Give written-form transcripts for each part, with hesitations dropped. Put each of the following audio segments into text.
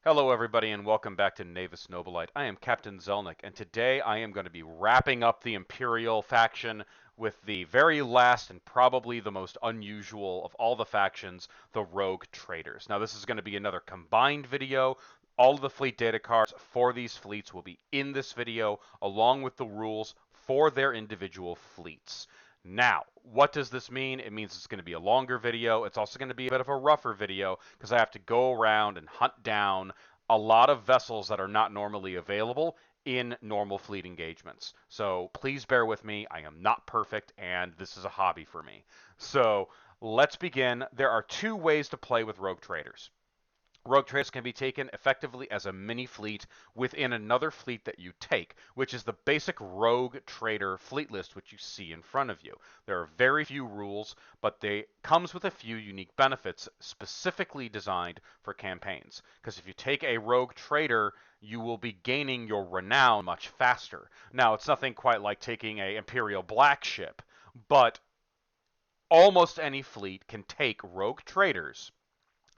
Hello everybody and welcome back to Navis Nobilite. I am Captain Zelnick and today I am going to be wrapping up the Imperial faction with the very last and probably the most unusual of all the factions, the Rogue Traders. Now this is going to be another combined video. All of the fleet data cards for these fleets will be in this video along with the rules for their individual fleets. Now, what does this mean? It means it's going to be a longer video. It's also going to be a bit of a rougher video because I have to go around and hunt down a lot of vessels that are not normally available in normal fleet engagements. So please bear with me. I am not perfect, and this is a hobby for me. So let's begin. There are two ways to play with rogue traders. Rogue traders can be taken effectively as a mini fleet within another fleet that you take, which is the basic rogue trader fleet list which you see in front of you. There are very few rules, but they comes with a few unique benefits specifically designed for campaigns. Because if you take a rogue trader, you will be gaining your renown much faster. Now, it's nothing quite like taking a Imperial black ship, but almost any fleet can take rogue traders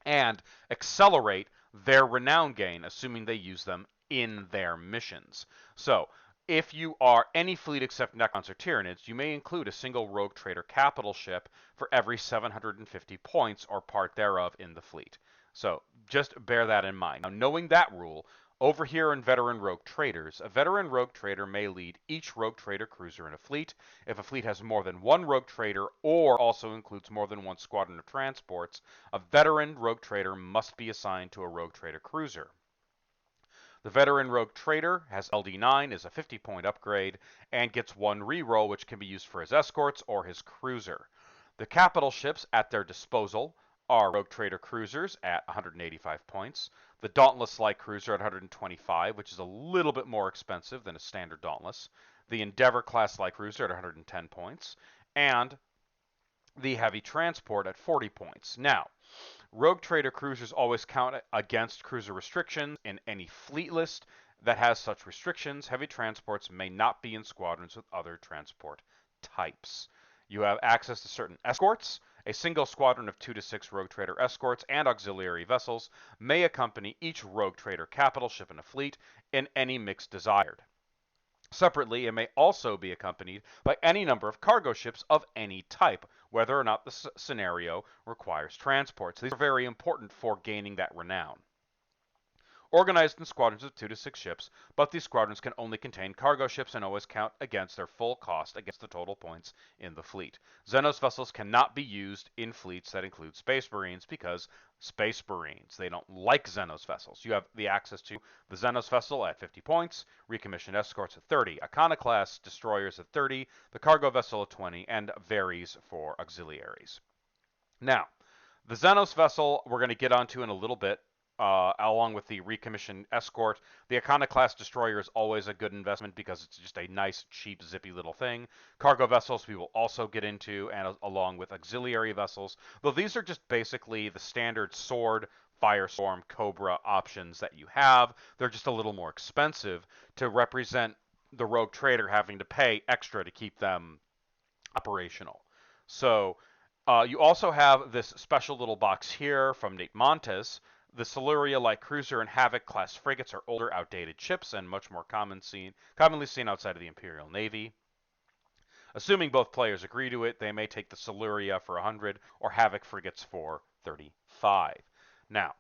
and accelerate their renown gain, assuming they use them in their missions. So, if you are any fleet except Necrons or Tyranids, you may include a single Rogue Trader capital ship for every 750 points or part thereof in the fleet. So, just bear that in mind. Now, knowing that rule, over here in Veteran Rogue Traders, a Veteran Rogue Trader may lead each Rogue Trader cruiser in a fleet. If a fleet has more than one Rogue Trader or also includes more than one squadron of transports, a Veteran Rogue Trader must be assigned to a Rogue Trader cruiser. The Veteran Rogue Trader has LD9, is a 50-point upgrade, and gets one reroll, which can be used for his escorts or his cruiser. The capital ships at their disposal are Rogue Trader cruisers at 185 points, the Dauntless Light Cruiser at 125, which is a little bit more expensive than a standard Dauntless, the Endeavor class Light Cruiser at 110 points, and the Heavy Transport at 40 points. Now, Rogue Trader cruisers always count against cruiser restrictions in any fleet list that has such restrictions. Heavy transports may not be in squadrons with other transport types. You have access to certain escorts. A single squadron of 2 to 6 Rogue Trader escorts and auxiliary vessels may accompany each Rogue Trader capital ship in a fleet in any mix desired. Separately, it may also be accompanied by any number of cargo ships of any type, whether or not the scenario requires transports. These are very important for gaining that renown. Organized in squadrons of 2 to 6 ships, but these squadrons can only contain cargo ships and always count against their full cost against the total points in the fleet. Xenos vessels cannot be used in fleets that include Space Marines because Space Marines, they don't like Xenos vessels. You have the access to the Xenos vessel at 50 points, recommissioned escorts at 30, Iconoclast destroyers at 30, the cargo vessel at 20, and varies for auxiliaries. Now, the Xenos vessel we're going to get onto in a little bit, along with the recommissioned escort. The Iconoclast destroyer is always a good investment because it's just a nice, cheap, zippy little thing. Cargo vessels we will also get into, and along with auxiliary vessels, though these are just basically the standard sword, Firestorm, Cobra options that you have. They're just a little more expensive to represent the Rogue Trader having to pay extra to keep them operational. So you also have this special little box here from Nate Montes. The Siluria light cruiser and Havoc class frigates are older, outdated ships and much more commonly seen outside of the Imperial Navy. Assuming both players agree to it, they may take the Siluria for 100 or Havoc frigates for 35. Now,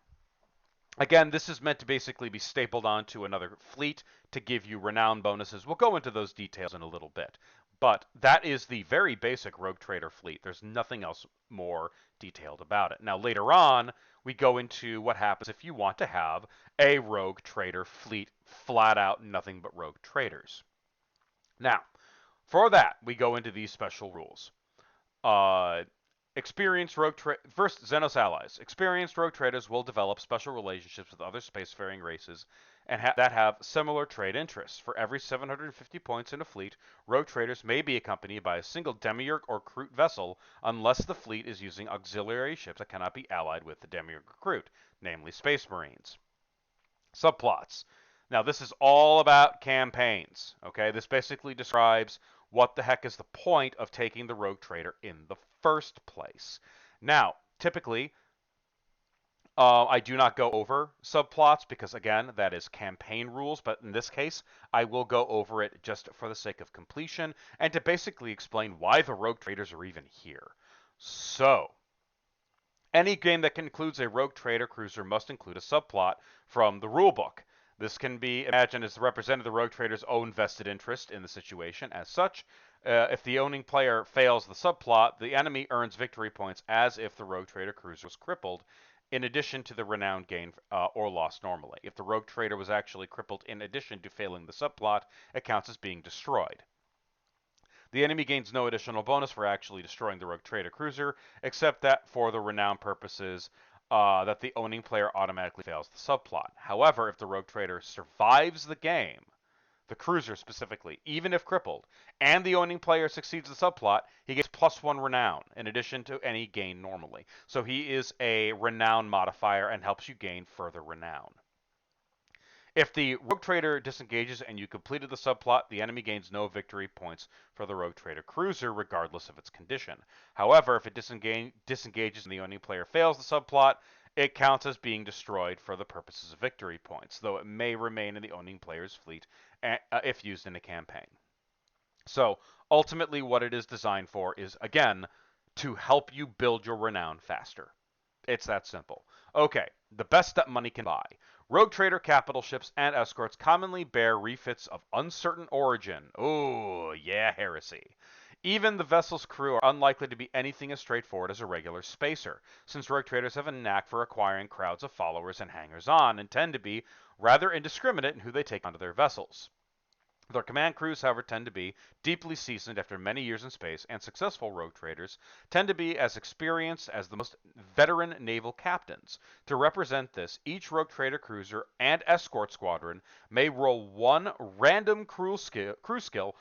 again, this is meant to basically be stapled onto another fleet to give you renown bonuses. We'll go into those details in a little bit. But that is the very basic Rogue Trader fleet. There's nothing else more detailed about it. Now, later on, we go into what happens if you want to have a Rogue Trader fleet, flat out nothing but Rogue Traders. Now, for that, we go into these special rules. Experienced first Xenos allies. Experienced rogue traders will develop special relationships with other spacefaring races and that have similar trade interests. For every 750 points in a fleet, rogue traders may be accompanied by a single demiurge or Kroot vessel unless the fleet is using auxiliary ships that cannot be allied with the demiurge or Kroot, namely Space Marines. Subplots. Now, this is all about campaigns. Okay, this basically describes what the heck is the point of taking the rogue trader in the first place. Now, typically, I do not go over subplots because, again, that is campaign rules, but in this case, I will go over it just for the sake of completion and to basically explain why the rogue traders are even here. So, any game that includes a rogue trader cruiser must include a subplot from the rulebook. This can be imagined as representing the rogue trader's own vested interest in the situation. As such, if the owning player fails the subplot, the enemy earns victory points as if the rogue trader cruiser was crippled, in addition to the renown gain or loss normally. If the rogue trader was actually crippled in addition to failing the subplot, it counts as being destroyed. The enemy gains no additional bonus for actually destroying the rogue trader cruiser, except that for the renown purposes, that the owning player automatically fails the subplot. However, if the rogue trader survives the game, the cruiser specifically, even if crippled, and the owning player succeeds the subplot, he gets +1 renown in addition to any gain normally. So he is a renown modifier and helps you gain further renown. If the rogue trader disengages and you completed the subplot, the enemy gains no victory points for the rogue trader cruiser, regardless of its condition. However, if it disengages and the owning player fails the subplot, it counts as being destroyed for the purposes of victory points, though it may remain in the owning player's fleet if used in a campaign. So, ultimately, what it is designed for is, again, to help you build your renown faster. It's that simple. Okay, the best that money can buy. Rogue Trader capital ships and escorts commonly bear refits of uncertain origin. Oh, yeah, heresy. Even the vessel's crew are unlikely to be anything as straightforward as a regular spacer, since rogue traders have a knack for acquiring crowds of followers and hangers-on and tend to be rather indiscriminate in who they take onto their vessels. Their command crews, however, tend to be deeply seasoned after many years in space, and successful rogue traders tend to be as experienced as the most veteran naval captains. To represent this, each rogue trader cruiser and escort squadron may roll one random crew skill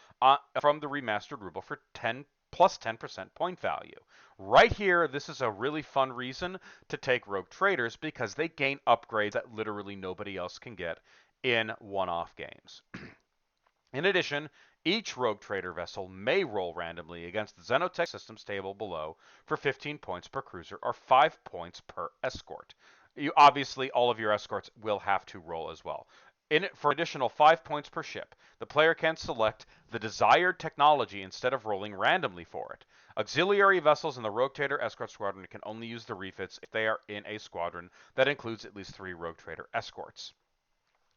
from the remastered rulebook for 10 plus 10% point value. Right here, this is a really fun reason to take rogue traders because they gain upgrades that literally nobody else can get in one-off games. In addition, each rogue trader vessel may roll randomly against the Xenotech systems table below for 15 points per cruiser or 5 points per escort. Obviously, all of your escorts will have to roll as well. For additional 5 points per ship, the player can select the desired technology instead of rolling randomly for it. Auxiliary vessels in the Rogue Trader Escort Squadron can only use the refits if they are in a squadron that includes at least 3 Rogue Trader escorts.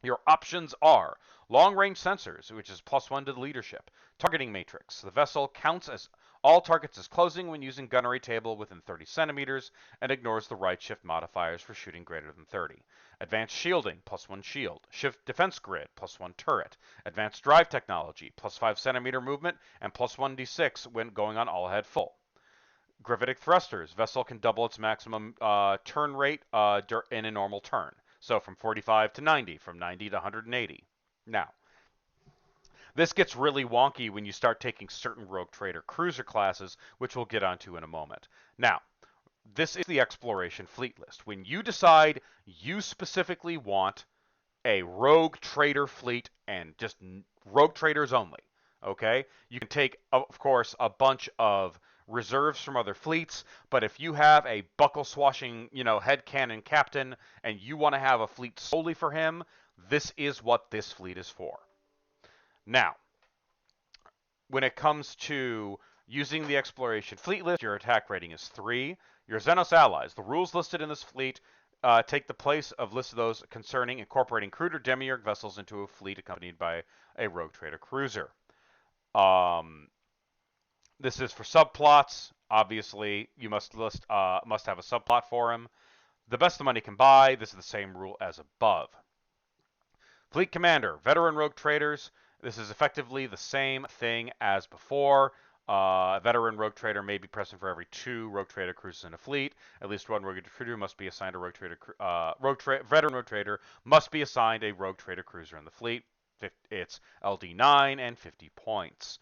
Your options are long-range sensors, which is +1 to the leadership. Targeting matrix. The vessel counts as all targets as closing when using gunnery table within 30 centimeters and ignores the right shift modifiers for shooting greater than 30. Advanced shielding, +1 shield. Shift defense grid, +1 turret. Advanced drive technology, +5 centimeter movement, and +1 d6 when going on all ahead full. Gravitic thrusters. Vessel can double its maximum turn rate in a normal turn. So from 45 to 90, from 90 to 180. Now, this gets really wonky when you start taking certain Rogue Trader cruiser classes, which we'll get onto in a moment. Now, this is the exploration fleet list. When you decide you specifically want a Rogue Trader fleet and just Rogue Traders only, okay? You can take, of course, a bunch of reserves from other fleets, but if you have a buckle swashing, head cannon captain and you want to have a fleet solely for him, this is what this fleet is for. Now, when it comes to using the exploration fleet list, your attack rating is 3. Your Xenos allies, the rules listed in this fleet take the place of lists of those concerning incorporating crude or demiurge vessels into a fleet accompanied by a rogue trader cruiser. This is for subplots. Obviously, you must have a subplot for him. The best the money can buy. This is the same rule as above. Fleet commander, veteran rogue traders. This is effectively the same thing as before. A veteran rogue trader may be present for every 2 rogue trader cruisers in a fleet. At least 1 rogue trader must be assigned a rogue trader. Veteran rogue trader must be assigned a rogue trader cruiser in the fleet. It's LD9 and 50 points.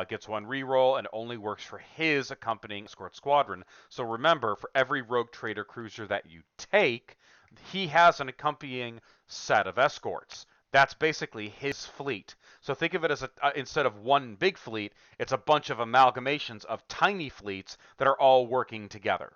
Gets 1 reroll and only works for his accompanying escort squadron. So remember, for every rogue trader cruiser that you take, he has an accompanying set of escorts. That's basically his fleet. So think of it as instead of one big fleet, it's a bunch of amalgamations of tiny fleets that are all working together.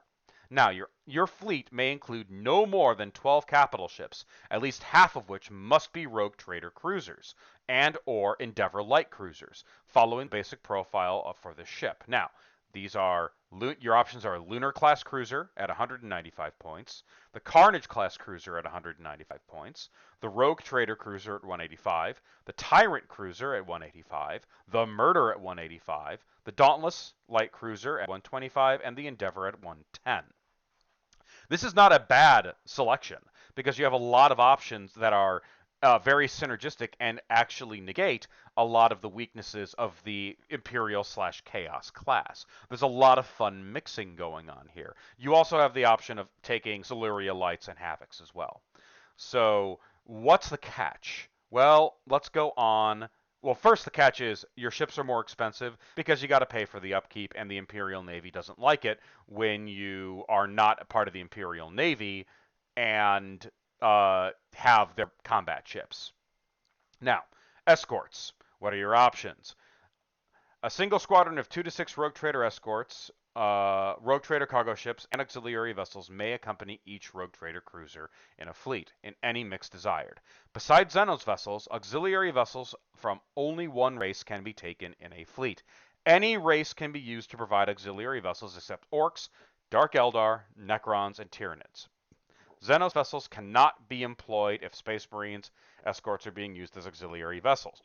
Now, your fleet may include no more than 12 capital ships, at least half of which must be rogue trader cruisers and or Endeavor light cruisers, following the basic profile for the ship. Now, these are your options are Lunar class cruiser at 195 points, the Carnage class cruiser at 195 points, the Rogue trader cruiser at 185, the Tyrant cruiser at 185, the Murder at 185, the Dauntless light cruiser at 125, and the Endeavor at 110. This is not a bad selection because you have a lot of options that are very synergistic and actually negate a lot of the weaknesses of the Imperial/Chaos class. There's a lot of fun mixing going on here. You also have the option of taking Siluria Lights and Havocs as well. So, what's the catch? Well, let's go on. Well, first, the catch is your ships are more expensive because you got to pay for the upkeep, and the Imperial Navy doesn't like it when you are not a part of the Imperial Navy and have their combat ships. Now, escorts. What are your options? A single squadron of 2 to 6 Rogue Trader escorts, Rogue Trader cargo ships, and auxiliary vessels may accompany each Rogue Trader cruiser in a fleet, in any mix desired. Besides Xenos vessels, auxiliary vessels from only one race can be taken in a fleet. Any race can be used to provide auxiliary vessels except Orcs, Dark Eldar, Necrons, and Tyranids. Xenos vessels cannot be employed if Space Marines escorts are being used as auxiliary vessels.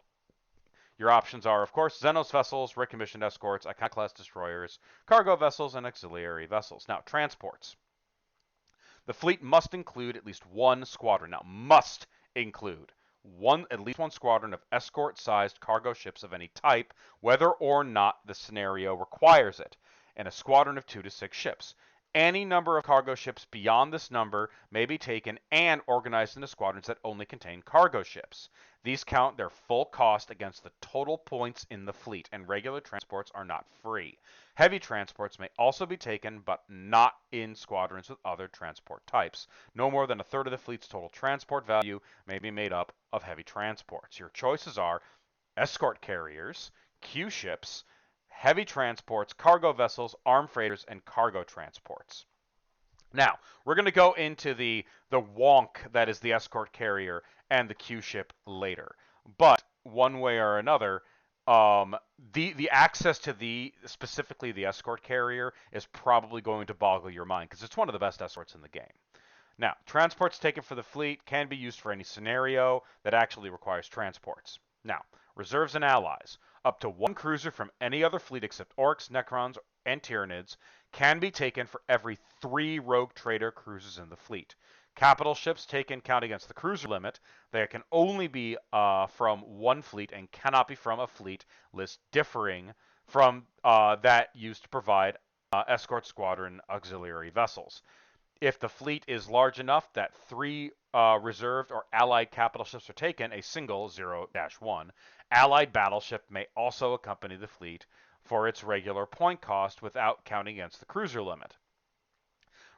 Your options are, of course, Xenos vessels, recommissioned escorts, Icon-class destroyers, cargo vessels, and auxiliary vessels. Now, transports. The fleet must include at least one squadron. Now, must include at least one squadron of escort-sized cargo ships of any type, whether or not the scenario requires it, and a squadron of 2 to 6 ships. Any number of cargo ships beyond this number may be taken and organized into squadrons that only contain cargo ships. These count their full cost against the total points in the fleet, and regular transports are not free. Heavy transports may also be taken, but not in squadrons with other transport types. No more than a third of the fleet's total transport value may be made up of heavy transports. Your choices are escort carriers, Q ships, heavy transports, cargo vessels, armed freighters, and cargo transports. Now, we're going to go into the wonk that is the escort carrier and the Q ship later. But one way or another, the access to specifically the escort carrier is probably going to boggle your mind because it's one of the best escorts in the game. Now, transports taken for the fleet can be used for any scenario that actually requires transports. Now, reserves and allies. Up to one cruiser from any other fleet except Orcs, Necrons, and Tyranids can be taken for every 3 Rogue Trader cruisers in the fleet. Capital ships taken count against the cruiser limit. They can only be from one fleet and cannot be from a fleet list differing from that used to provide escort squadron auxiliary vessels. If the fleet is large enough that 3 reserved or allied capital ships are taken, a single 0-1 allied battleship may also accompany the fleet for its regular point cost without counting against the cruiser limit.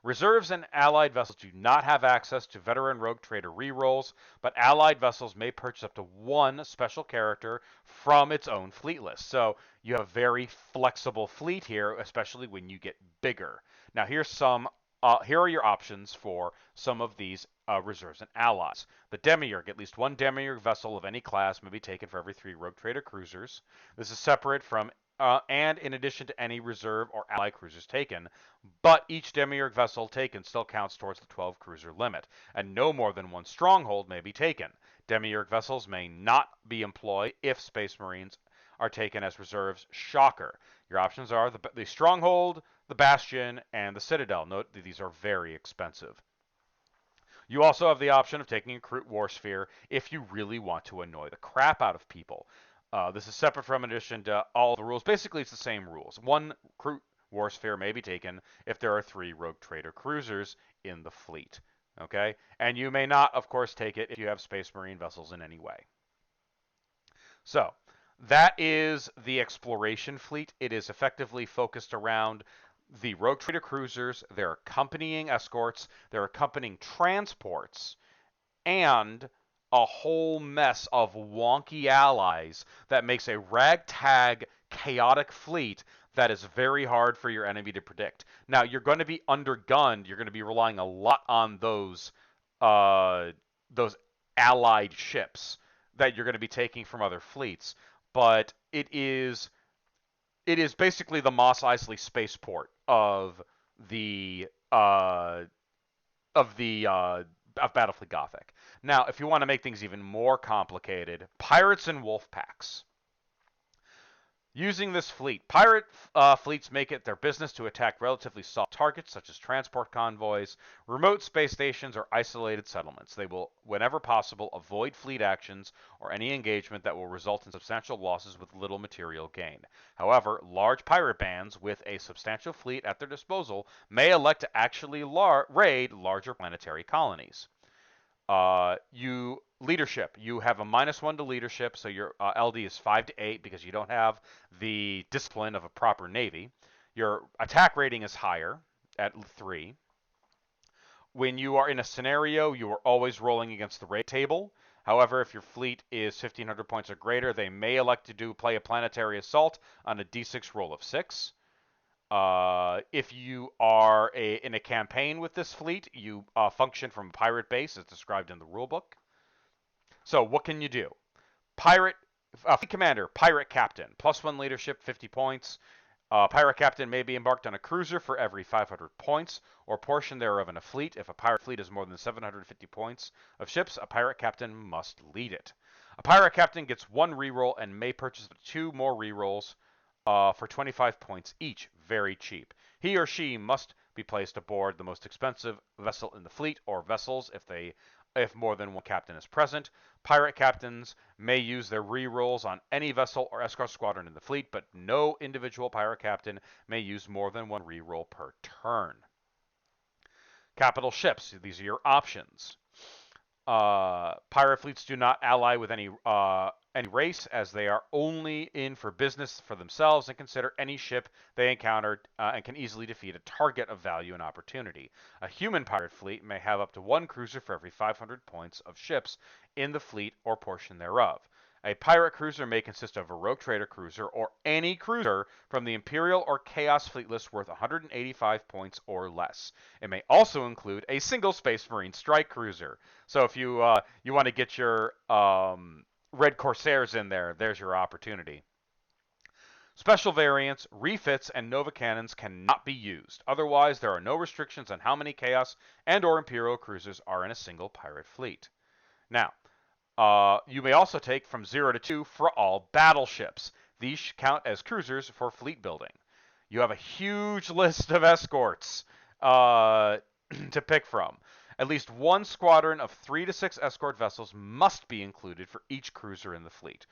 Reserves and allied vessels do not have access to veteran rogue trader rerolls, but allied vessels may purchase up to 1 special character from its own fleet list. So you have a very flexible fleet here, especially when you get bigger. Now here are your options for some of these reserves and allies. The Demiurge. At least 1 Demiurge vessel of any class may be taken for every 3 Rogue Trader cruisers. This is separate from and in addition to any reserve or ally cruisers taken, but each Demiurge vessel taken still counts towards the 12 cruiser limit, and no more than 1 stronghold may be taken. Demiurge vessels may not be employed if Space Marines are taken as reserves. Shocker. Your options are the Stronghold, the Bastion, and the Citadel. Note that these are very expensive. You also have the option of taking a Kroot War Sphere if you really want to annoy the crap out of people. This is separate from addition to all the rules. Basically, it's the same rules. 1 Kroot War Sphere may be taken if there are 3 Rogue Trader cruisers in the fleet. Okay? And you may not, of course, take it if you have Space Marine vessels in any way. So, that is the exploration fleet. It is effectively focused around the Rogue Trader cruisers, their accompanying escorts, their accompanying transports, and a whole mess of wonky allies that makes a ragtag, chaotic fleet that is very hard for your enemy to predict. Now, you're going to be undergunned. You're going to be relying a lot on those allied ships that you're going to be taking from other fleets. But it is basically the Mos Eisley spaceport the uh, of Battlefleet Gothic. Now, if you want to make things even more complicated, pirates and wolf packs. Using this fleet, pirate fleets make it their business to attack relatively soft targets such as transport convoys, remote space stations, or isolated settlements. They will, whenever possible, avoid fleet actions or any engagement that will result in substantial losses with little material gain. However, large pirate bands with a substantial fleet at their disposal may elect to actually raid larger planetary colonies. Leadership. You have a -1 to leadership, so your LD is 5 to 8 because you don't have the discipline of a proper navy. Your attack rating is higher at 3. When you are in a scenario, you are always rolling against the raid table. However, if your fleet is 1,500 points or greater, they may elect to play a planetary assault on a d6 roll of 6. If you are in a campaign with this fleet, you function from a pirate base as described in the rulebook. So what can you do? Fleet commander, pirate captain, +1 leadership, 50 points. Pirate captain may be embarked on a cruiser for every 500 points, or portion thereof in a fleet. If a pirate fleet is more than 750 points of ships, a pirate captain must lead it. A pirate captain gets 1 reroll and may purchase 2 more rerolls for 25 points each. Very cheap. He or she must be placed aboard the most expensive vessel in the fleet, or vessels if more than one captain is present. Pirate captains may use their rerolls on any vessel or escort squadron in the fleet, but no individual pirate captain may use more than 1 reroll per turn. Capital ships. These are your options. Pirate fleets do not ally with any race, as they are only in for business for themselves and consider any ship they encounter and can easily defeat a target of value and opportunity. A human pirate fleet may have up to 1 cruiser for every 500 points of ships in the fleet or portion thereof. A pirate cruiser may consist of a rogue trader cruiser or any cruiser from the Imperial or Chaos fleet list worth 185 points or less. It may also include a single Space Marine strike cruiser. So if you want to get your Red Corsairs in there, there's your opportunity. Special variants, refits, and Nova cannons cannot be used. Otherwise, there are no restrictions on how many Chaos and or Imperial cruisers are in a single pirate fleet. Now, you may also take from 0 to 2 for all battleships. These count as cruisers for fleet building. You have a huge list of escorts to pick from. At least 1 squadron of 3 to 6 escort vessels must be included for each cruiser in the fleet.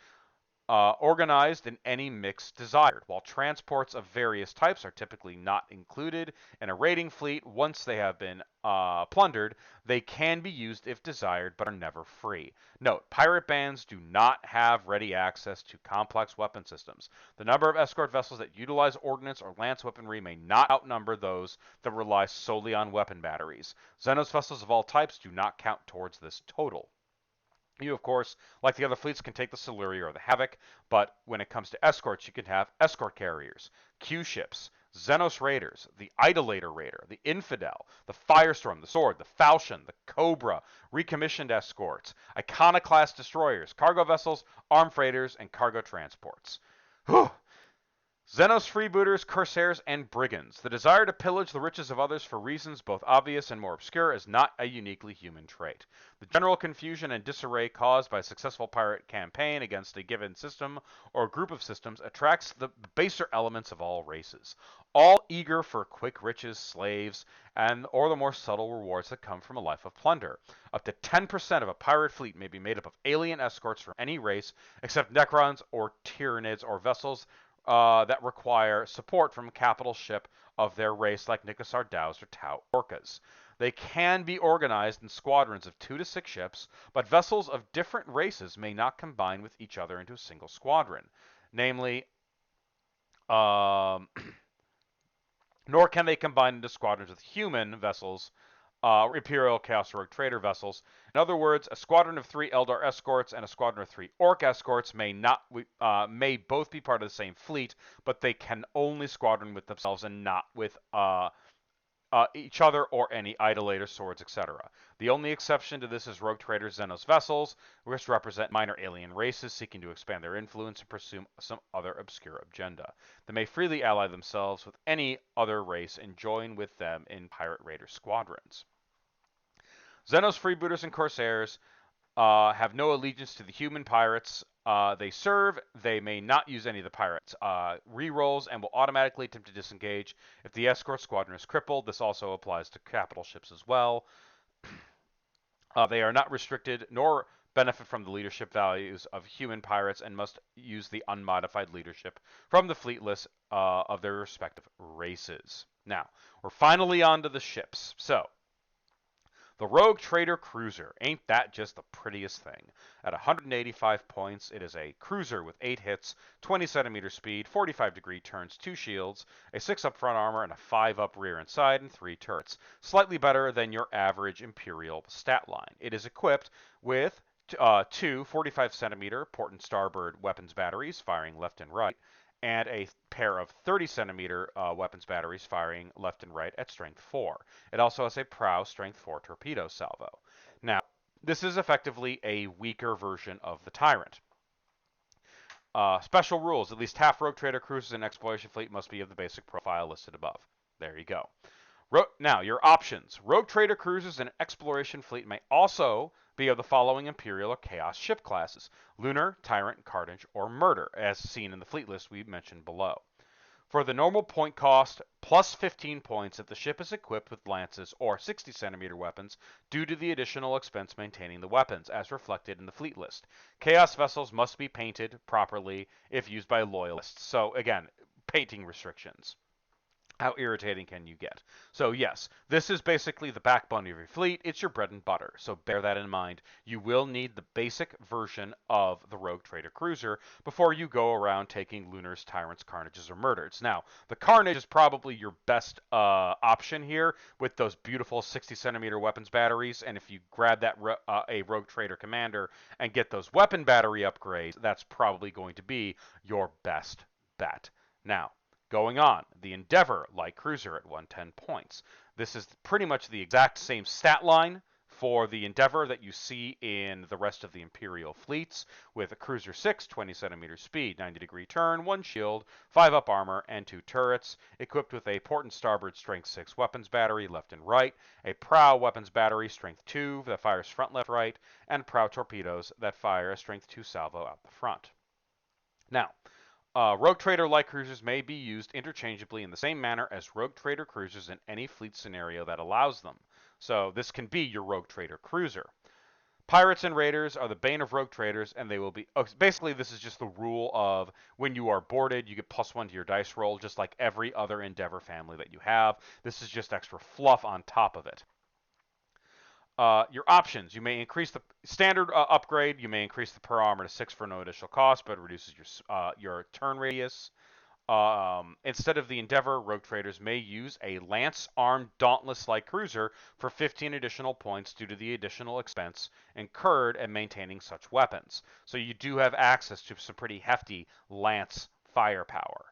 Organized in any mix desired. While transports of various types are typically not included in a raiding fleet once they have been plundered, they can be used if desired but are never free. Note, pirate bands do not have ready access to complex weapon systems. The number of escort vessels that utilize ordnance or lance weaponry may not outnumber those that rely solely on weapon batteries. Xenos vessels of all types do not count towards this total. You, of course, like the other fleets, can take the Siluria or the Havoc, but when it comes to escorts, you can have escort carriers, Q ships, Xenos Raiders, the Idolator Raider, the Infidel, the Firestorm, the Sword, the Falchion, the Cobra, recommissioned escorts, Iconoclast destroyers, cargo vessels, armed freighters, and cargo transports. Whew. Xenos freebooters, corsairs, and brigands. The desire to pillage the riches of others for reasons both obvious and more obscure is not a uniquely human trait. The general confusion and disarray caused by a successful pirate campaign against a given system or group of systems attracts the baser elements of all races, all eager for quick riches, slaves, or the more subtle rewards that come from a life of plunder. Up to 10% of a pirate fleet may be made up of alien escorts from any race, except Necrons or Tyranids or vessels that require support from a capital ship of their race, like Nikosar Dows or Tau Orcas. They can be organized in squadrons of 2 to 6 ships, but vessels of different races may not combine with each other into a single squadron. Namely, nor can they combine into squadrons with human vessels Imperial Chaos Rogue Trader vessels. In other words, a squadron of 3 Eldar escorts and a squadron of 3 Orc escorts may both be part of the same fleet, but they can only squadron with themselves and not with each other or any idolater swords, etc. The only exception to this is Rogue Trader Xenos vessels, which represent minor alien races seeking to expand their influence and pursue some other obscure agenda. They may freely ally themselves with any other race and join with them in pirate raider squadrons. Xenos freebooters and corsairs have no allegiance to the human pirates they serve. They may not use any of the pirates' rerolls and will automatically attempt to disengage if the escort squadron is crippled. This also applies to capital ships as well. They are not restricted nor benefit from the leadership values of human pirates and must use the unmodified leadership from the fleet list of their respective races. Now, we're finally on to the ships. So, the Rogue Trader Cruiser. Ain't that just the prettiest thing? At 185 points, it is a cruiser with 8 hits, 20 centimeter speed, 45-degree turns, 2 shields, a 6 up front armor, and a 5 up rear and side, and 3 turrets. Slightly better than your average Imperial stat line. It is equipped with 2 45 centimeter port and starboard weapons batteries firing left and right, and a pair of 30 centimeter weapons batteries firing left and right at strength 4. It also has a prow strength 4 torpedo salvo. Now, this is effectively a weaker version of the Tyrant. Special rules. At least half Rogue Trader cruisers in exploration fleet must be of the basic profile listed above. There you go. Now, your options. Rogue Trader cruisers in an exploration fleet may also be of the following Imperial or Chaos ship classes: Lunar, Tyrant, Carnage, or Murder, as seen in the fleet list we mentioned below. For the normal point cost, plus 15 points if the ship is equipped with lances or 60 centimeter weapons due to the additional expense maintaining the weapons, as reflected in the fleet list. Chaos vessels must be painted properly if used by loyalists. So again, painting restrictions. How irritating can you get? So yes, this is basically the backbone of your fleet. It's your bread and butter. So bear that in mind. You will need the basic version of the Rogue Trader Cruiser before you go around taking Lunars, Tyrants, Carnages, or Murders. Now, the Carnage is probably your best option here with those beautiful 60 centimeter weapons batteries. And if you grab that a Rogue Trader Commander and get those weapon battery upgrades, that's probably going to be your best bet. Now, going on, the Endeavor light cruiser at 110 points. This is pretty much the exact same stat line for the Endeavor that you see in the rest of the Imperial fleets, with a cruiser 6, 20 centimeter speed, 90-degree turn, 1 shield, 5 up armor, and 2 turrets, equipped with a port and starboard strength 6 weapons battery left and right, a prow weapons battery strength 2 that fires front, left, right, and prow torpedoes that fire a strength 2 salvo out the front. Now, Rogue Trader light cruisers may be used interchangeably in the same manner as Rogue Trader cruisers in any fleet scenario that allows them. So this can be your Rogue Trader cruiser. Pirates and raiders are the bane of Rogue Traders, and they will be... basically, this is just the rule of when you are boarded, you get +1 to your dice roll, just like every other Endeavor family that you have. This is just extra fluff on top of it. Your options. You may increase the standard upgrade. You may increase the per armor to 6 for no additional cost, but it reduces your turn radius. Instead of the Endeavor, Rogue Traders may use a lance-armed Dauntless-like cruiser for 15 additional points due to the additional expense incurred in maintaining such weapons. So you do have access to some pretty hefty lance firepower.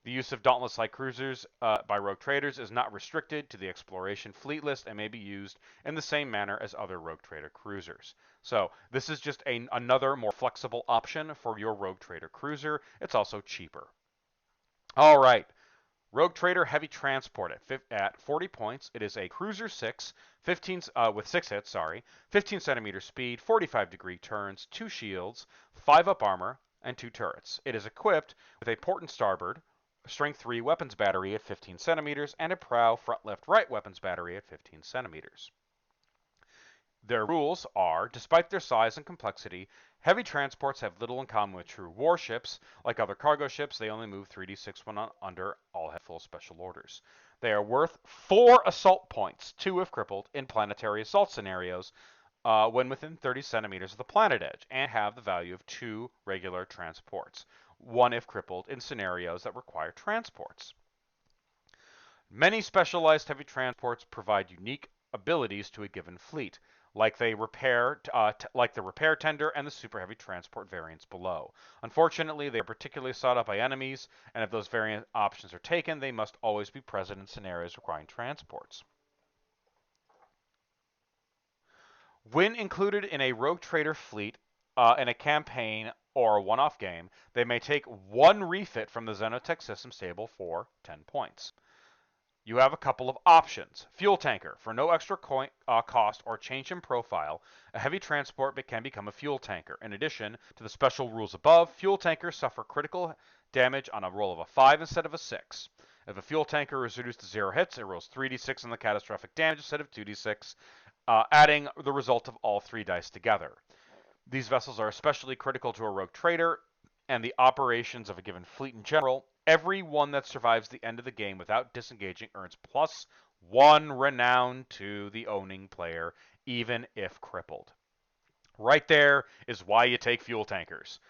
The use of Dauntless-like cruisers by Rogue Traders is not restricted to the exploration fleet list and may be used in the same manner as other Rogue Trader cruisers. So this is just another more flexible option for your Rogue Trader cruiser. It's also cheaper. All right, Rogue Trader Heavy Transport at 40 points. It is a cruiser 6, 15 with 6 hits, 15 centimeter speed, 45-degree turns, 2 shields, 5 up armor, and 2 turrets. It is equipped with a port and starboard strength 3 weapons battery at 15 centimeters and a prow front left right weapons battery at 15 centimeters. Their rules are, despite their size and complexity, heavy transports have little in common with true warships. Like other cargo ships, they only move 3d6 when under all have full special orders. They are worth 4 assault points, 2 if crippled, in planetary assault scenarios when within 30 centimeters of the planet edge, and have the value of 2 regular transports, 1 if crippled, in scenarios that require transports. Many specialized heavy transports provide unique abilities to a given fleet, like the repair tender and the super heavy transport variants below. Unfortunately, they are particularly sought out by enemies, and if those variant options are taken, they must always be present in scenarios requiring transports. When included in a rogue trader fleet in a campaign or a one-off game, they may take one refit from the Xenotech system stable for 10 points. You have a couple of options. Fuel tanker. For no extra cost or change in profile, a heavy transport can become a fuel tanker. In addition to the special rules above, fuel tankers suffer critical damage on a roll of a 5 instead of a 6. If a fuel tanker is reduced to 0 hits, it rolls 3d6 on the catastrophic damage instead of 2d6, adding the result of all 3 dice together. These vessels are especially critical to a rogue trader and the operations of a given fleet in general. Every one that survives the end of the game without disengaging earns +1 renown to the owning player, even if crippled. Right there is why you take fuel tankers.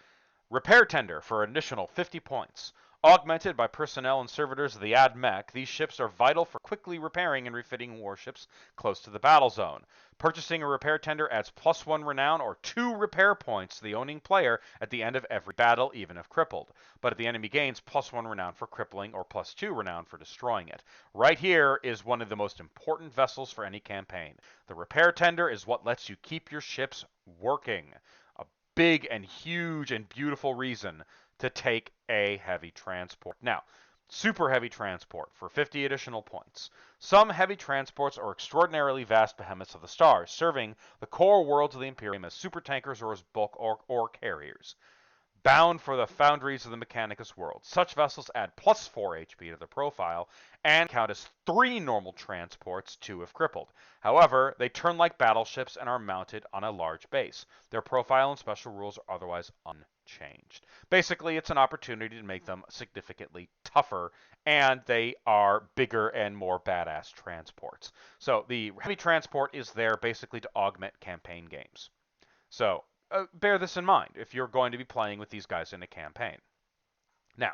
Repair tender for an additional 50 points. Augmented by personnel and servitors of the AdMech, these ships are vital for quickly repairing and refitting warships close to the battle zone. Purchasing a repair tender adds +1 renown or 2 repair points to the owning player at the end of every battle, even if crippled. But if the enemy gains +1 renown for crippling or +2 renown for destroying it. Right here is one of the most important vessels for any campaign. The repair tender is what lets you keep your ships working. A big and huge and beautiful reason to take a heavy transport. Now, super heavy transport for 50 additional points. Some heavy transports are extraordinarily vast behemoths of the stars, serving the core worlds of the Imperium as super tankers or as bulk or carriers. Bound for the foundries of the Mechanicus world. Such vessels add +4 HP to their profile and count as 3 normal transports, 2 if crippled. However, they turn like battleships and are mounted on a large base. Their profile and special rules are otherwise unchanged. Basically, it's an opportunity to make them significantly tougher, and they are bigger and more badass transports. So the heavy transport is there basically to augment campaign games. So bear this in mind if you're going to be playing with these guys in a campaign. Now,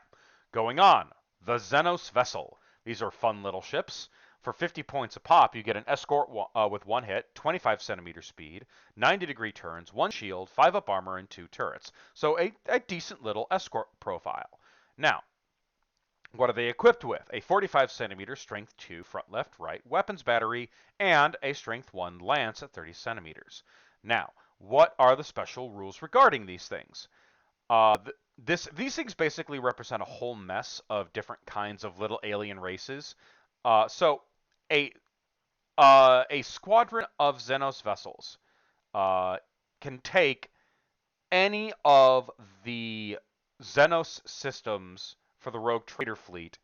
going on, the Xenos vessel. These are fun little ships. For 50 points a pop, you get an Escort with 1 hit, 25 centimeter speed, 90-degree turns, 1 shield, 5 up armor, and 2 turrets. So a decent little Escort profile. Now, what are they equipped with? A 45 centimeter strength 2 front left right weapons battery and a strength 1 lance at 30 centimeters. Now, what are the special rules regarding these things? These things basically represent a whole mess of different kinds of little alien races. So a squadron of Xenos vessels can take any of the Xenos systems for the Rogue Trader fleet.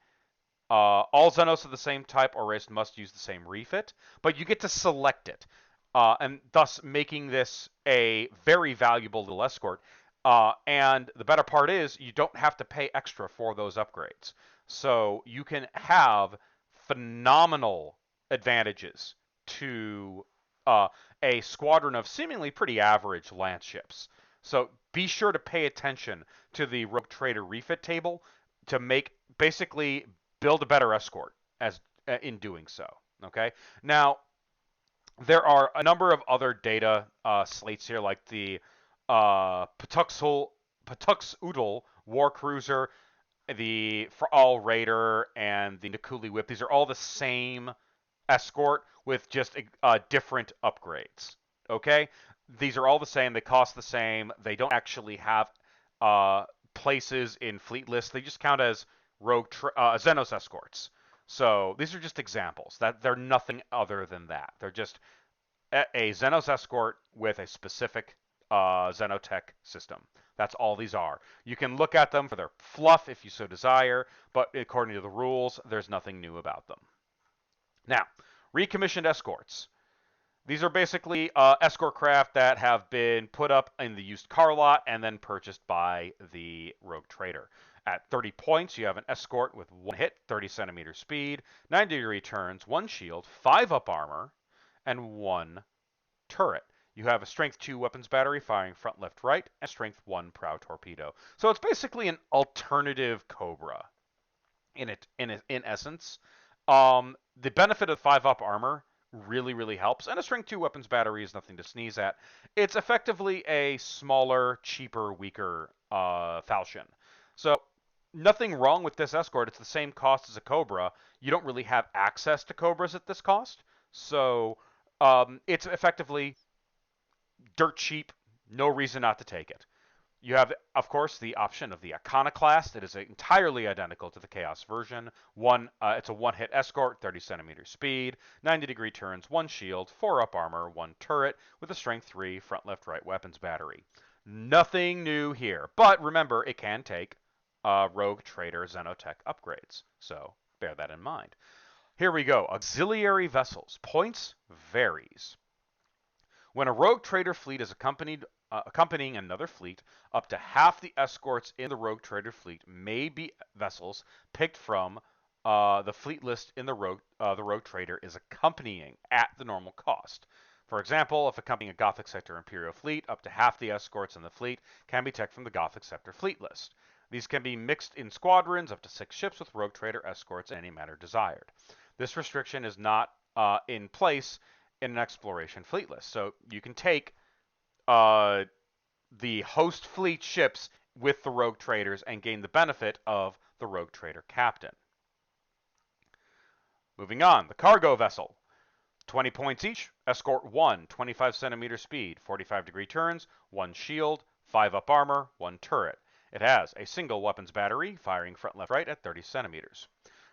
All Xenos of the same type or race must use the same refit, but you get to select it, and thus making this a very valuable little escort. And the better part is you don't have to pay extra for those upgrades. So you can have phenomenal advantages to a squadron of seemingly pretty average lance ships. So be sure to pay attention to the Rogue Trader refit table to basically build a better escort as in doing so. Okay. Now there are a number of other data slates here, like the Patuxentl War Cruiser, the For All Raider, and the Nikuli Whip. These are all the same escort with just different upgrades. Okay, these are all the same. They cost the same. They don't actually have places in fleet lists. They just count as Xenos escorts. So these are just examples. That they're nothing other than that. They're just a Xenos escort with a specific Xenotech system. That's all these are. You can look at them for their fluff if you so desire, but according to the rules, there's nothing new about them. Now, recommissioned escorts. These are basically escort craft that have been put up in the used car lot and then purchased by the rogue trader. At 30 points, you have an escort with 1 hit, 30 centimeter speed, 90-degree turns, 1 shield, 5 up armor, and 1 turret. You have a strength 2 weapons battery firing front, left, right, and strength 1 prow torpedo. So it's basically an alternative Cobra in essence. The benefit of 5 up armor really, really helps. And a strength 2 weapons battery is nothing to sneeze at. It's effectively a smaller, cheaper, weaker falchion. So nothing wrong with this escort. It's the same cost as a Cobra. You don't really have access to Cobras at this cost. So it's effectively dirt cheap. No reason not to take it. You have, of course, the option of the Iconoclast. It is entirely identical to the Chaos version. It's a one-hit escort, 30 centimeter speed, 90-degree turns, 1 shield, 4 up armor, 1 turret, with a strength 3 front, left, right weapons battery. Nothing new here, but remember, it can take Rogue Trader Xenotech upgrades, so bear that in mind. Here we go. Auxiliary vessels. Points varies. When a rogue trader fleet is accompanying another fleet, up to half the escorts in the rogue trader fleet may be vessels picked from the fleet list in the rogue trader is accompanying at the normal cost. For example, if accompanying a Gothic Sector Imperial fleet, up to half the escorts in the fleet can be picked from the Gothic Sector fleet list. These can be mixed in squadrons, up to 6 ships with rogue trader escorts in any manner desired. This restriction is not in place in an exploration fleet list. So you can take the host fleet ships with the rogue traders and gain the benefit of the rogue trader captain. Moving on, the cargo vessel. 20 points each. Escort 1, 25 centimeter speed, 45-degree turns, 1 shield, 5 up armor, 1 turret. It has a single weapons battery, firing front, left, right at 30 centimeters.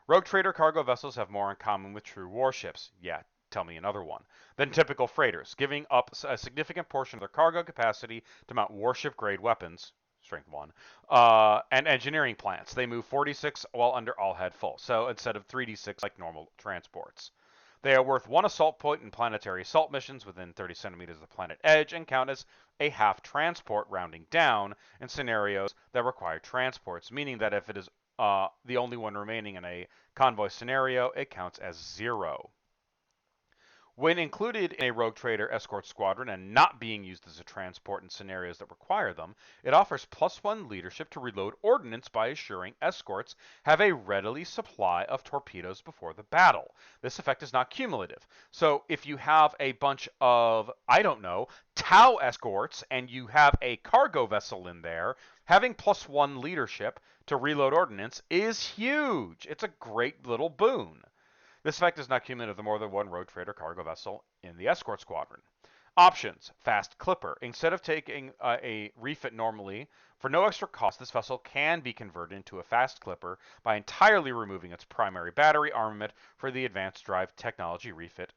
Rogue trader cargo vessels have more in common with true warships. Yeah, tell me another one. Than typical freighters, giving up a significant portion of their cargo capacity to mount warship-grade weapons, strength 1, and engineering plants. They move 46 while under all head full, so instead of 3d6 like normal transports. They are worth 1 assault point in planetary assault missions within 30 centimeters of the planet edge and count as a half transport rounding down in scenarios that require transports, meaning that if it is the only one remaining in a convoy scenario, it counts as 0. When included in a rogue trader escort squadron and not being used as a transport in scenarios that require them, it offers +1 leadership to reload ordnance by assuring escorts have a readily supply of torpedoes before the battle. This effect is not cumulative. So if you have a bunch of, I don't know, Tau escorts and you have a cargo vessel in there, having +1 leadership to reload ordnance is huge. It's a great little boon. This effect is not cumulative to more than 1 rogue trader cargo vessel in the escort squadron. Options: Fast Clipper. Instead of taking a refit normally, for no extra cost, this vessel can be converted into a fast clipper by entirely removing its primary battery armament for the advanced drive technology refit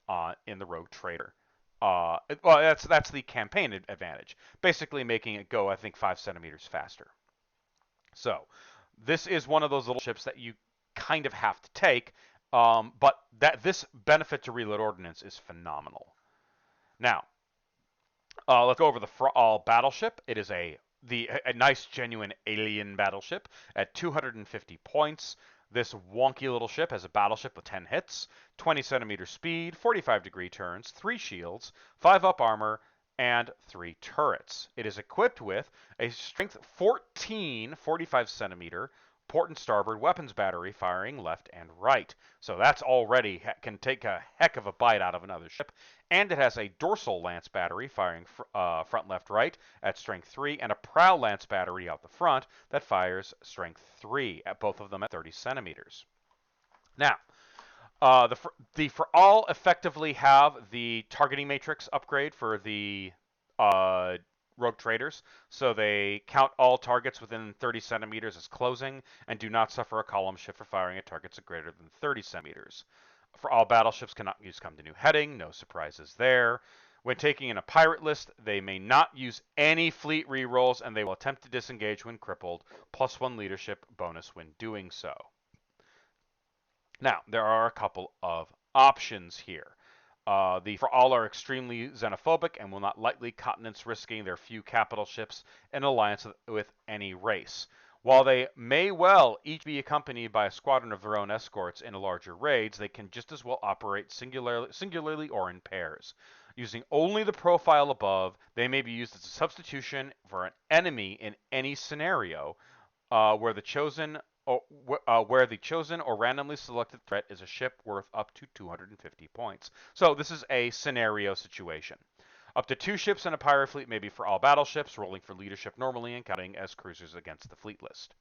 in the rogue trader. Well, that's the campaign advantage, basically making it go, I think, 5 centimeters faster. So this is one of those little ships that you kind of have to take. But this benefit to reload ordnance is phenomenal. Now, let's go over the All battleship. It is a nice, genuine alien battleship at 250 points. This wonky little ship has a battleship with 10 hits, 20 centimeter speed, 45-degree turns, 3 shields, 5 up armor, and 3 turrets. It is equipped with a strength 14, 45 centimeter port and starboard weapons battery firing left and right. So that's already can take a heck of a bite out of another ship. And it has a dorsal lance battery firing front, left, right at strength 3, and a prow lance battery out the front that fires strength 3, at both of them at 30 centimeters. Now, the for all effectively have the targeting matrix upgrade for the rogue traders, so they count all targets within 30 centimeters as closing and do not suffer a column shift for firing at targets greater than 30 centimeters. For all battleships cannot use come to new heading, no surprises there. When taking in a pirate list, they may not use any fleet rerolls, and they will attempt to disengage when crippled, +1 leadership bonus when doing so. Now, there are a couple of options here. The For All are extremely xenophobic and will not lightly countenance risking their few capital ships in alliance with any race. While they may well each be accompanied by a squadron of their own escorts in larger raids, they can just as well operate singularly or in pairs. Using only the profile above, they may be used as a substitution for an enemy in any scenario where the chosen where the chosen or randomly selected threat is a ship worth up to 250 points. So this is a scenario situation. Up to 2 ships in a pirate fleet may be for all battleships, rolling for leadership normally and counting as cruisers against the fleet list.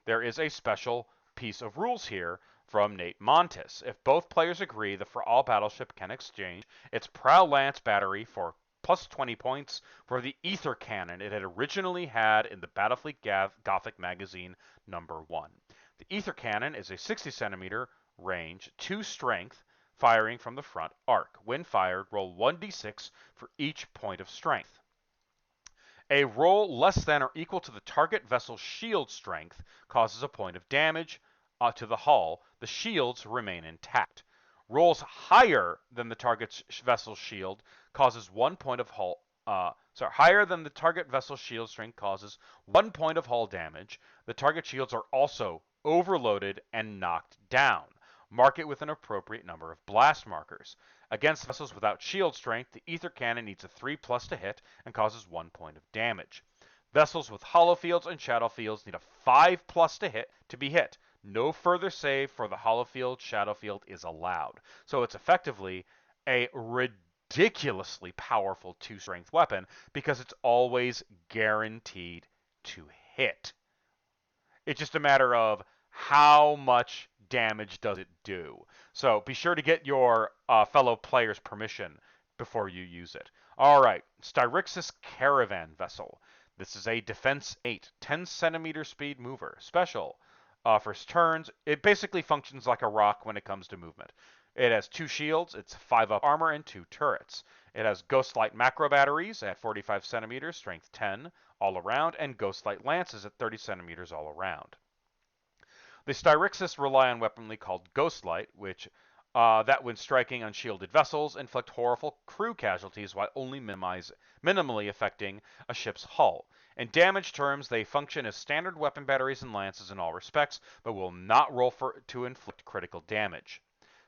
There is a special piece of rules here from Nate Montes. If both players agree, the for all battleship can exchange its Prow Lance battery for plus 20 points for the ether cannon it had originally had in the Battlefleet Gothic magazine number 1. The ether cannon is a 60 centimeter range, 2 strength, firing from the front arc. When fired, roll 1d6 for each point of strength. A roll less than or equal to the target vessel's shield strength causes a point of damage to the hull. The shields remain intact. Rolls higher than the target's vessel's shield causes 1 point of hull. Higher than the target vessel's shield strength causes 1 point of hull damage. The target shields are also overloaded and knocked down. Mark it with an appropriate number of blast markers. Against vessels without shield strength, the ether cannon needs a 3+ to hit and causes 1 point of damage. Vessels with hollow fields and shadow fields need a 5+ to be hit. No further save for the hollow field, shadow field is allowed. So it's effectively a ridiculously powerful 2-strength weapon because it's always guaranteed to hit. It's just a matter of how much damage does it do. So be sure to get your fellow players' permission before you use it. All right, Styrix's caravan vessel. This is a defense 8, 10 centimeter speed mover. Special. Offers turns. It basically functions like a rock when it comes to movement. It has 2 shields, it's 5 up armor, and 2 turrets. It has Ghostlight macro batteries at 45 centimeters, strength 10 all around, and Ghostlight lances at 30 centimeters all around. The Styrixis rely on weaponry called Ghostlight, which that when striking unshielded vessels inflict horrible crew casualties while only minimally affecting a ship's hull. In damage terms, they function as standard weapon batteries and lances in all respects, but will not roll to inflict critical damage.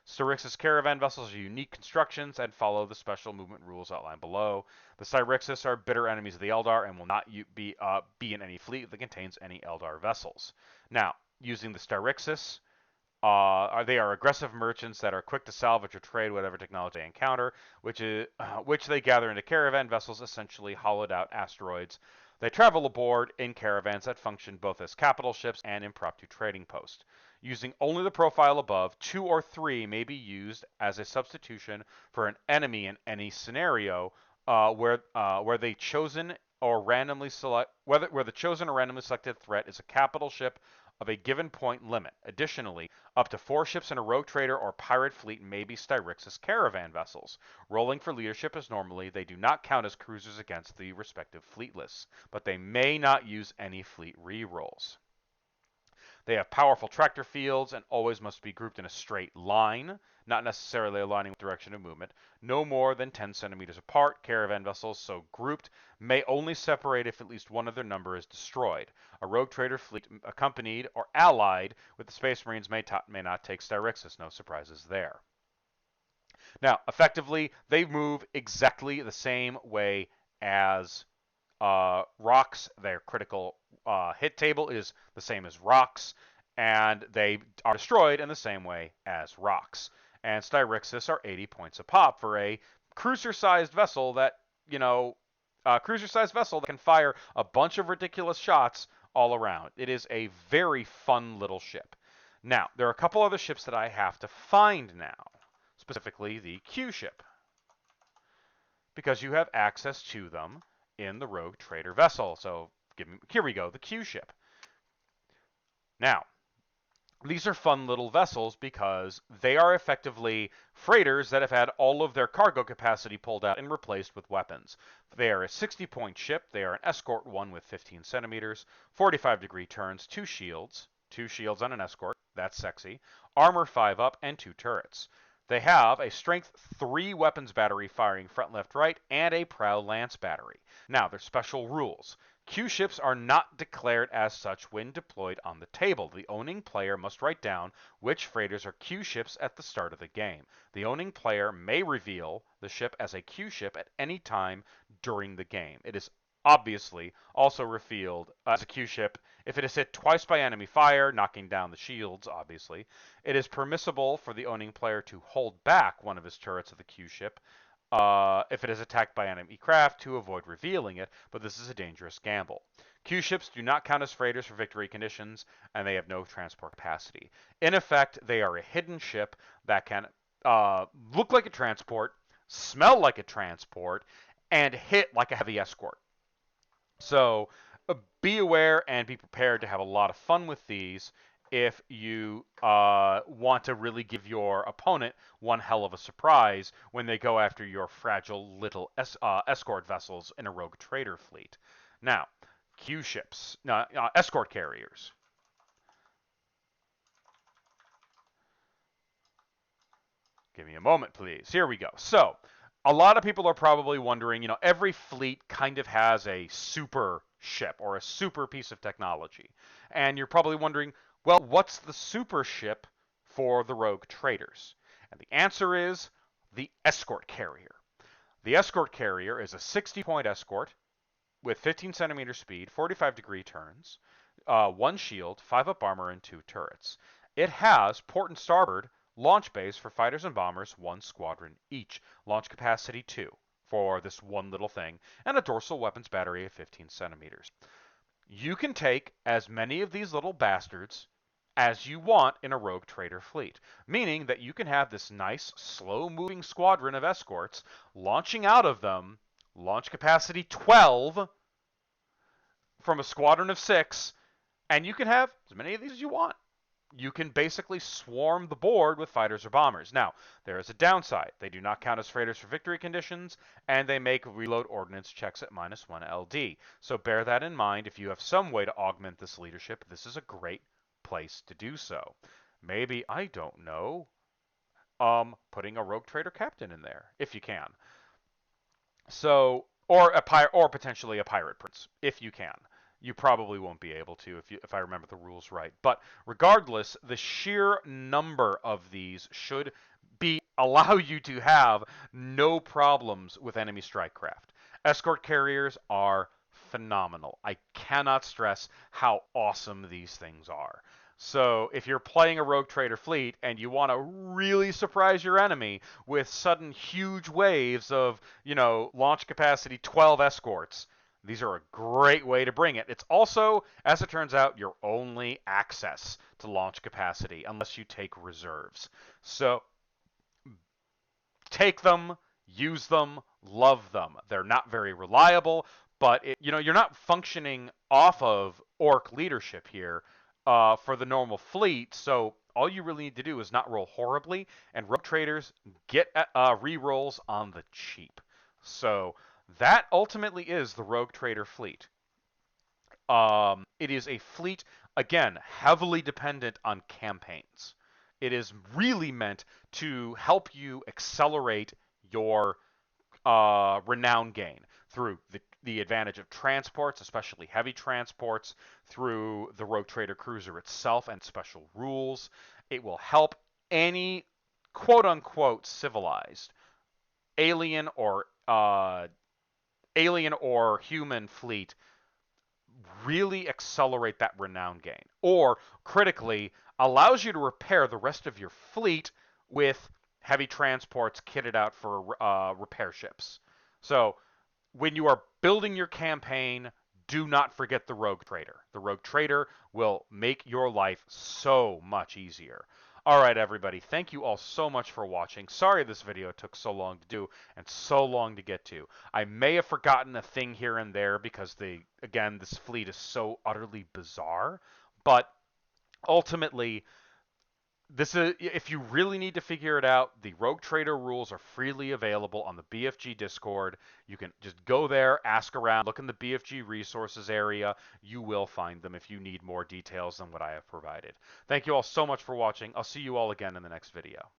Styrixis caravan vessels are unique constructions and follow the special movement rules outlined below. The Styrixis are bitter enemies of the Eldar and will not be in any fleet that contains any Eldar vessels. Now, using the Styrixis, they are aggressive merchants that are quick to salvage or trade whatever technology they encounter, which they gather into caravan vessels, essentially hollowed out asteroids. They travel aboard in caravans that function both as capital ships and impromptu trading posts. Using only the profile above, 2 or 3 may be used as a substitution for an enemy in any scenario where the chosen or randomly selected threat is a capital ship of a given point limit. Additionally, up to 4 ships in a rogue trader or pirate fleet may be Styrixis caravan vessels. Rolling for leadership as normally, they do not count as cruisers against the respective fleet lists, but they may not use any fleet rerolls. They have powerful tractor fields and always must be grouped in a straight line, not necessarily aligning with direction of movement, no more than 10 centimeters apart. Caravan vessels so grouped may only separate if at least one of their number is destroyed. A rogue trader fleet accompanied or allied with the Space Marines may not take Styrixis, no surprises there. Now, effectively, they move exactly the same way as rocks. Their critical hit table is the same as rocks, and they are destroyed in the same way as rocks. And Styrixis are 80 points a pop for a cruiser-sized vessel that, can fire a bunch of ridiculous shots all around. It is a very fun little ship. Now, there are a couple other ships that I have to find now, specifically the Q ship, because you have access to them in the rogue trader vessel. So here we go, the Q ship. Now, these are fun little vessels because they are effectively freighters that have had all of their cargo capacity pulled out and replaced with weapons. They are a 60-point ship. They are an Escort 1 with 15 centimeters, 45-degree turns, 2 shields on an Escort. That's sexy. Armor 5 up, and 2 turrets. They have a strength 3 weapons battery firing front, left, right, and a Prow Lance battery. Now, there's special rules. Q ships are not declared as such when deployed on the table. The owning player must write down which freighters are Q ships at the start of the game. The owning player may reveal the ship as a Q ship at any time during the game. It is obviously, also revealed as a Q ship. If it is hit twice by enemy fire, knocking down the shields, obviously, it is permissible for the owning player to hold back one of his turrets of the Q ship if it is attacked by enemy craft to avoid revealing it, but this is a dangerous gamble. Q ships do not count as freighters for victory conditions, and they have no transport capacity. In effect, they are a hidden ship that can look like a transport, smell like a transport, and hit like a heavy escort. So be aware and be prepared to have a lot of fun with these if you want to really give your opponent one hell of a surprise when they go after your fragile little escort vessels in a rogue trader fleet. Now, Q ships, escort carriers. Give me a moment, please. Here we go. So, a lot of people are probably wondering, every fleet kind of has a super ship or a super piece of technology. And you're probably wondering, well, what's the super ship for the rogue traders? And the answer is the escort carrier. The escort carrier is a 60-point escort with 15 centimeter speed, 45-degree turns, one shield, 5 up armor, and 2 turrets. It has port and starboard launch bays for fighters and bombers, 1 squadron each. Launch capacity 2 for this one little thing, and a dorsal weapons battery of 15 centimeters. You can take as many of these little bastards as you want in a rogue trader fleet, meaning that you can have this nice, slow-moving squadron of escorts launching out of them, launch capacity 12 from a squadron of 6, and you can have as many of these as you want. You can basically swarm the board with fighters or bombers. Now, there is a downside. They do not count as freighters for victory conditions, and they make reload ordnance checks at -1 LD. So bear that in mind. If you have some way to augment this leadership, this is a great place to do so. Maybe, I don't know, putting a rogue trader captain in there, if you can. So, or potentially a pirate prince, if you can. You probably won't be able to if I remember the rules right. But regardless, the sheer number of these should allow you to have no problems with enemy strike craft. Escort carriers are phenomenal. I cannot stress how awesome these things are. So if you're playing a rogue trader fleet and you want to really surprise your enemy with sudden huge waves of, launch capacity 12 escorts, these are a great way to bring it. It's also, as it turns out, your only access to launch capacity unless you take reserves. So take them, use them, love them. They're not very reliable, but you're not functioning off of orc leadership here for the normal fleet. So all you really need to do is not roll horribly, and rogue traders get re-rolls on the cheap. So that ultimately is the rogue trader fleet. It is a fleet, again, heavily dependent on campaigns. It is really meant to help you accelerate your renown gain through the advantage of transports, especially heavy transports, through the Rogue Trader Cruiser itself and special rules. It will help any quote-unquote civilized alien or human fleet really accelerate that renown gain, or critically allows you to repair the rest of your fleet with heavy transports kitted out for repair ships. So when you are building your campaign, do not forget the Rogue Trader. The Rogue Trader will make your life so much easier. All right, everybody, thank you all so much for watching. Sorry this video took so long to do and so long to get to. I may have forgotten a thing here and there because this fleet is so utterly bizarre, but ultimately, if you really need to figure it out, the Rogue Trader rules are freely available on the BFG Discord. You can just go there, ask around, look in the BFG resources area. You will find them if you need more details than what I have provided. Thank you all so much for watching. I'll see you all again in the next video.